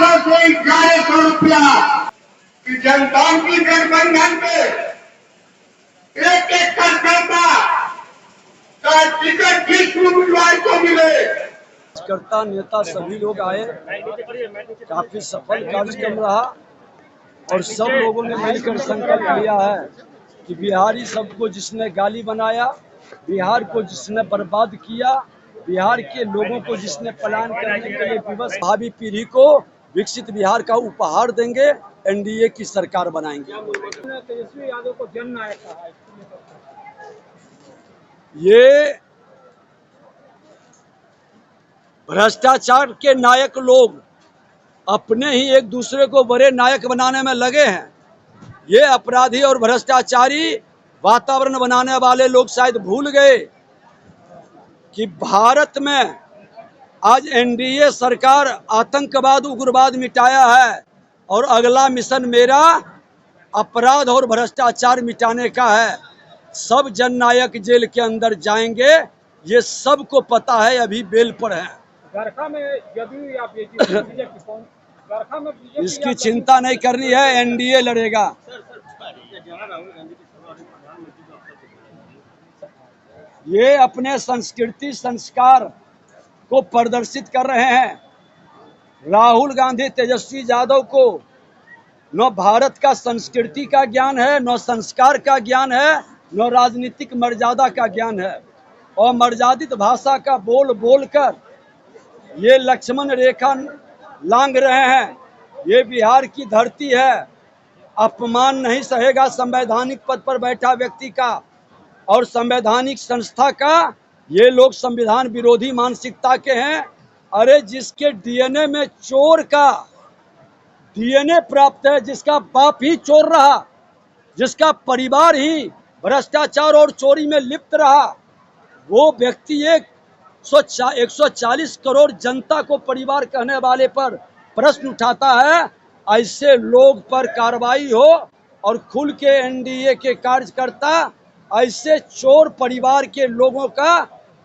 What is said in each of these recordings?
800 से 1100 रुपया कि जनताओं की गठबंधन पे एक एक कार्यकर्ता का टिकट किस उम्मीदवार को मिले। कार्यकर्ता नेता सभी लोग आए, काफी सफल कार्यक्रम रहा और सब लोगों ने मिलकर संकल्प लिया है कि बिहारी सबको जिसने गाली बनाया, बिहार को जिसने बर्बाद किया, बिहार के लोगों को जिसने पलायन करने के लिए विवश, भावी पीढ़ी को विकसित बिहार का उपहार देंगे, एनडीए की सरकार बनाएंगे। तेजस्वी यादव को जननायक कहा है। ये भ्रष्टाचार के नायक लोग अपने ही एक दूसरे को बड़े नायक बनाने में लगे हैं। ये अपराधी और भ्रष्टाचारी वातावरण बनाने वाले लोग शायद भूल गए कि भारत में आज एनडीए सरकार आतंकवाद उग्रवाद मिटाया है और अगला मिशन मेरा अपराध और भ्रष्टाचार मिटाने का है। सब जननायक जेल के अंदर जाएंगे, ये सबको पता है, अभी बेल पर है। गरखा में जदयू या बीजेपी कौन? गरखा में बीजेपी इसकी चिंता नहीं करनी है, एनडीए लड़ेगा। ये अपने संस्कृति संस्कार को प्रदर्शित कर रहे हैं। राहुल गांधी तेजस्वी यादव को न भारत का संस्कृति का ज्ञान है, न संस्कार का ज्ञान है, न राजनीतिक मर्यादा का ज्ञान है और मर्यादित भाषा का बोल बोलकर ये लक्ष्मण रेखा लांघ रहे हैं। ये बिहार की धरती है, अपमान नहीं सहेगा संवैधानिक पद पर बैठा व्यक्ति का और संवैधानिक संस्था का। ये लोग संविधान विरोधी मानसिकता के हैं। अरे जिसके डीएनए में चोर का डीएनए प्राप्त है, जिसका बाप ही चोर रहा, जिसका परिवार ही भ्रष्टाचार और चोरी में लिप्त रहा, वो व्यक्ति 140 करोड़ जनता को परिवार कहने वाले पर प्रश्न उठाता है। ऐसे लोग पर कार्रवाई हो और खुल के एनडीए के कार्यकर्ता ऐसे चोर परिवार के लोगों का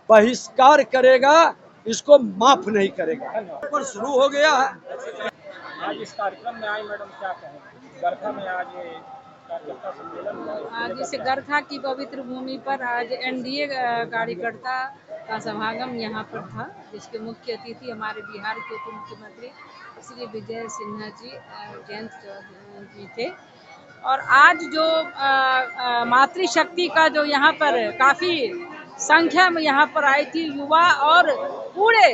बहिष्कार करेगा, इसको माफ नहीं करेगा। पर शुरू हो गया है। आज इस कार्यक्रम में आई मैडम, क्या कहेंगे? गरखा में आज ये कार्यकर्ता सम्मेलन हुआ। आज इस गरखा की पवित्र भूमि पर आज एनडीए कार्यकर्ता का समागम यहाँ पर था, जिसके मुख्य अतिथि हमारे बिहार के उप मुख्यमंत्री श्री विजय सिन्हा जी जयंत जी थे। और आज जो मातृशक्ति का जो यहाँ पर काफी संख्या में यहाँ पर आई थी युवा और पूरे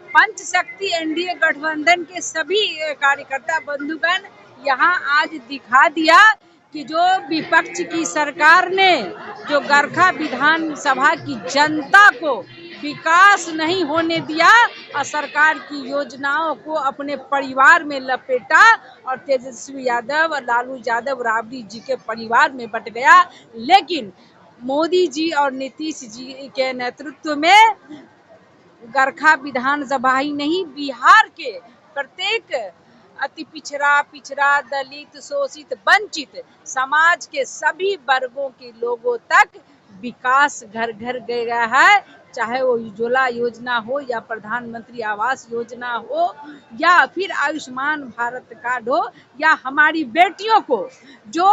पंचशक्ति एनडीए गठबंधन के सभी कार्यकर्ता बंधुगण यहाँ आज दिखा दिया कि जो विपक्ष की सरकार ने जो गरखा विधानसभा की जनता को विकास नहीं होने दिया और सरकार की योजनाओं को अपने परिवार में लपेटा और तेजस्वी यादव और लालू यादव राबड़ी जी के परिवार में बट गया। लेकिन मोदी जी और नीतीश जी के नेतृत्व में गरखा विधानसभा ही नहीं, बिहार के प्रत्येक अति पिछड़ा दलित शोषित वंचित समाज के सभी वर्गों के लोगों तक विकास घर घर गया है। चाहे वो उज्ज्वला योजना हो या प्रधानमंत्री आवास योजना हो या फिर आयुष्मान भारत कार्ड हो या हमारी बेटियों को जो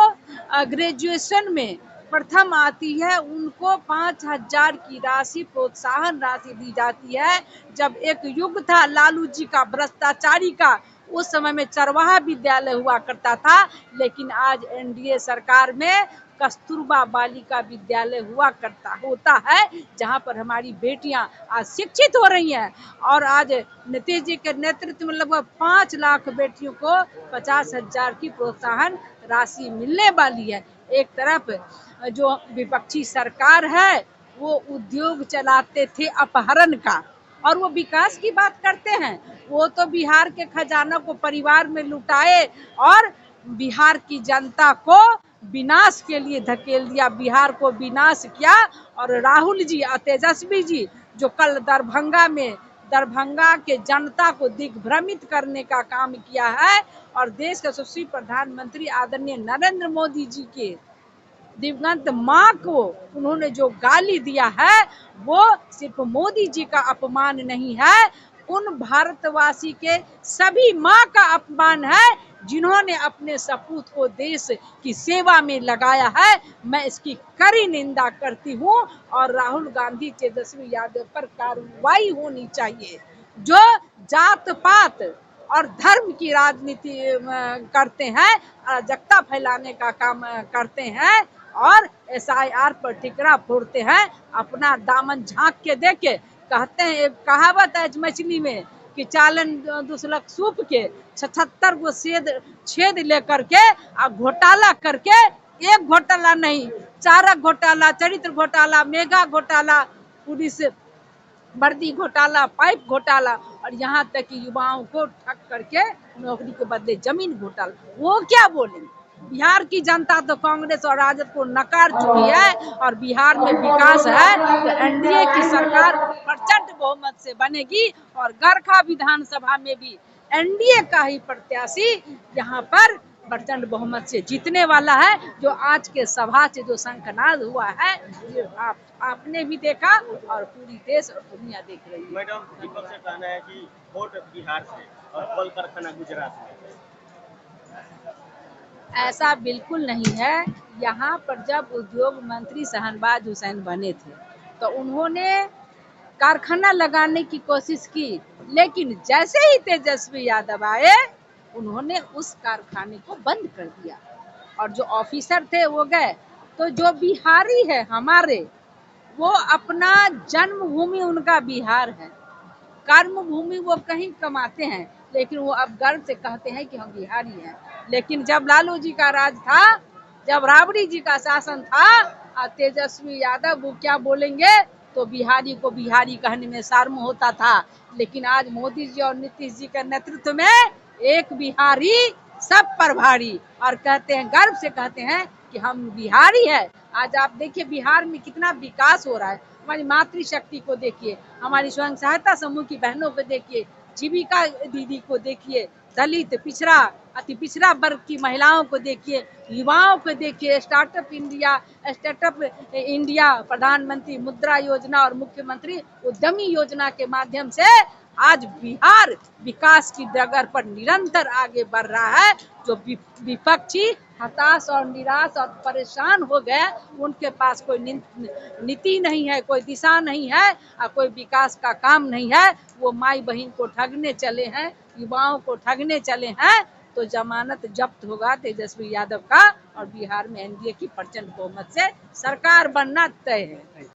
ग्रेजुएशन में प्रथम आती है उनको 5,000 की राशि प्रोत्साहन राशि दी जाती है। जब एक युग था लालू जी का भ्रष्टाचारी का, उस समय में चरवाहा विद्यालय हुआ करता था, लेकिन आज एनडीए सरकार में कस्तूरबा बालिका विद्यालय होता है, जहां पर हमारी बेटियां आज शिक्षित हो रही हैं। और आज नीतीश जी के नेतृत्व में लगभग 5 लाख बेटियों को 50,000 की प्रोत्साहन राशि मिलने वाली है। एक तरफ जो विपक्षी सरकार है वो उद्योग चलाते थे अपहरण का और वो विकास की बात करते हैं, वो तो बिहार के खजाना को परिवार में लुटाए और बिहार की जनता को विनाश के लिए धकेल दिया, बिहार को विनाश किया। और राहुल जी और तेजस्वी जी जो कल दरभंगा के जनता को दिग्भ्रमित करने का काम किया है और देश के यशस्वी प्रधानमंत्री आदरणीय नरेंद्र मोदी जी के दिवंगत मां को उन्होंने जो गाली दिया है वो सिर्फ मोदी जी का अपमान नहीं है, उन भारतवासी के सभी माँ का अपमान है जिन्होंने अपने सपूत को देश की सेवा में लगाया है। मैं इसकी कड़ी निंदा करती हूँ और राहुल गांधी तेजस्वी यादव पर कार्रवाई होनी चाहिए। जो जात पात और धर्म की राजनीति करते हैं, अराजकता फैलाने का काम करते हैं और SIR पर टिकरा फोड़ते हैं, अपना दामन झांक के देखे। कहते हैं, एक कहावत है मछली में कि चालन दुसलक सूप के 76 गो छेद लेकर के घोटाला करके, एक घोटाला नहीं, चारक घोटाला, चरित्र घोटाला, मेगा घोटाला, पुलिस वर्दी घोटाला, पाइप घोटाला और यहाँ तक कि युवाओं को ठग करके नौकरी के बदले जमीन घोटाला। वो क्या बोलेंगे? बिहार की जनता तो कांग्रेस और राजद को नकार चुकी है और बिहार में विकास है तो NDA की सरकार प्रचंड बहुमत से बनेगी और गरखा विधानसभा में भी NDA का ही प्रत्याशी यहाँ पर प्रचंड बहुमत से जीतने वाला है। जो आज के सभा से जो शंखनाद हुआ है, ये आपने भी देखा और पूरी देश और दुनिया देख रही है। मैडम, दीपक से कहना है कि वोट बिहार से और कल कारखाना गुजरात में। ऐसा बिल्कुल नहीं है। यहाँ पर जब उद्योग मंत्री शहनवाज हुसैन बने थे तो उन्होंने कारखाना लगाने की कोशिश की, लेकिन जैसे ही तेजस्वी यादव आए उन्होंने उस कारखाने को बंद कर दिया और जो ऑफिसर थे वो गए। तो जो बिहारी है हमारे, वो अपना जन्मभूमि उनका बिहार है, कर्म भूमि वो कहीं कमाते हैं, लेकिन वो अब गर्व से कहते हैं कि हम बिहारी हैं। लेकिन जब लालू जी का राज था, जब राबड़ी जी का शासन था, तेजस्वी यादव वो क्या बोलेंगे तो बिहारी को बिहारी कहने में शर्म होता था। लेकिन आज मोदी जी और नीतीश जी के नेतृत्व में एक बिहारी सब पर भारी और कहते हैं, गर्व से कहते हैं कि हम बिहारी है। आज आप देखिए बिहार में कितना विकास हो रहा है। हमारी मातृशक्ति को देखिए, हमारी स्वयं सहायता समूह की बहनों को देखिए, जीविका दीदी को देखिए, दलित पिछड़ा अति पिछड़ा वर्ग की महिलाओं को देखिए, युवाओं को देखिए। स्टार्टअप इंडिया, प्रधानमंत्री मुद्रा योजना और मुख्यमंत्री उद्यमी योजना के माध्यम से आज बिहार विकास की डगर पर निरंतर आगे बढ़ रहा है। जो विपक्षी हताश और निराश और परेशान हो गए, उनके पास कोई नीति नहीं है, कोई दिशा नहीं है और कोई विकास का काम नहीं है। वो माई बहन को ठगने चले हैं, युवाओं को ठगने चले हैं। तो जमानत जब्त होगा तेजस्वी यादव का और बिहार में NDA की प्रचंड बहुमत से सरकार बनना तय है।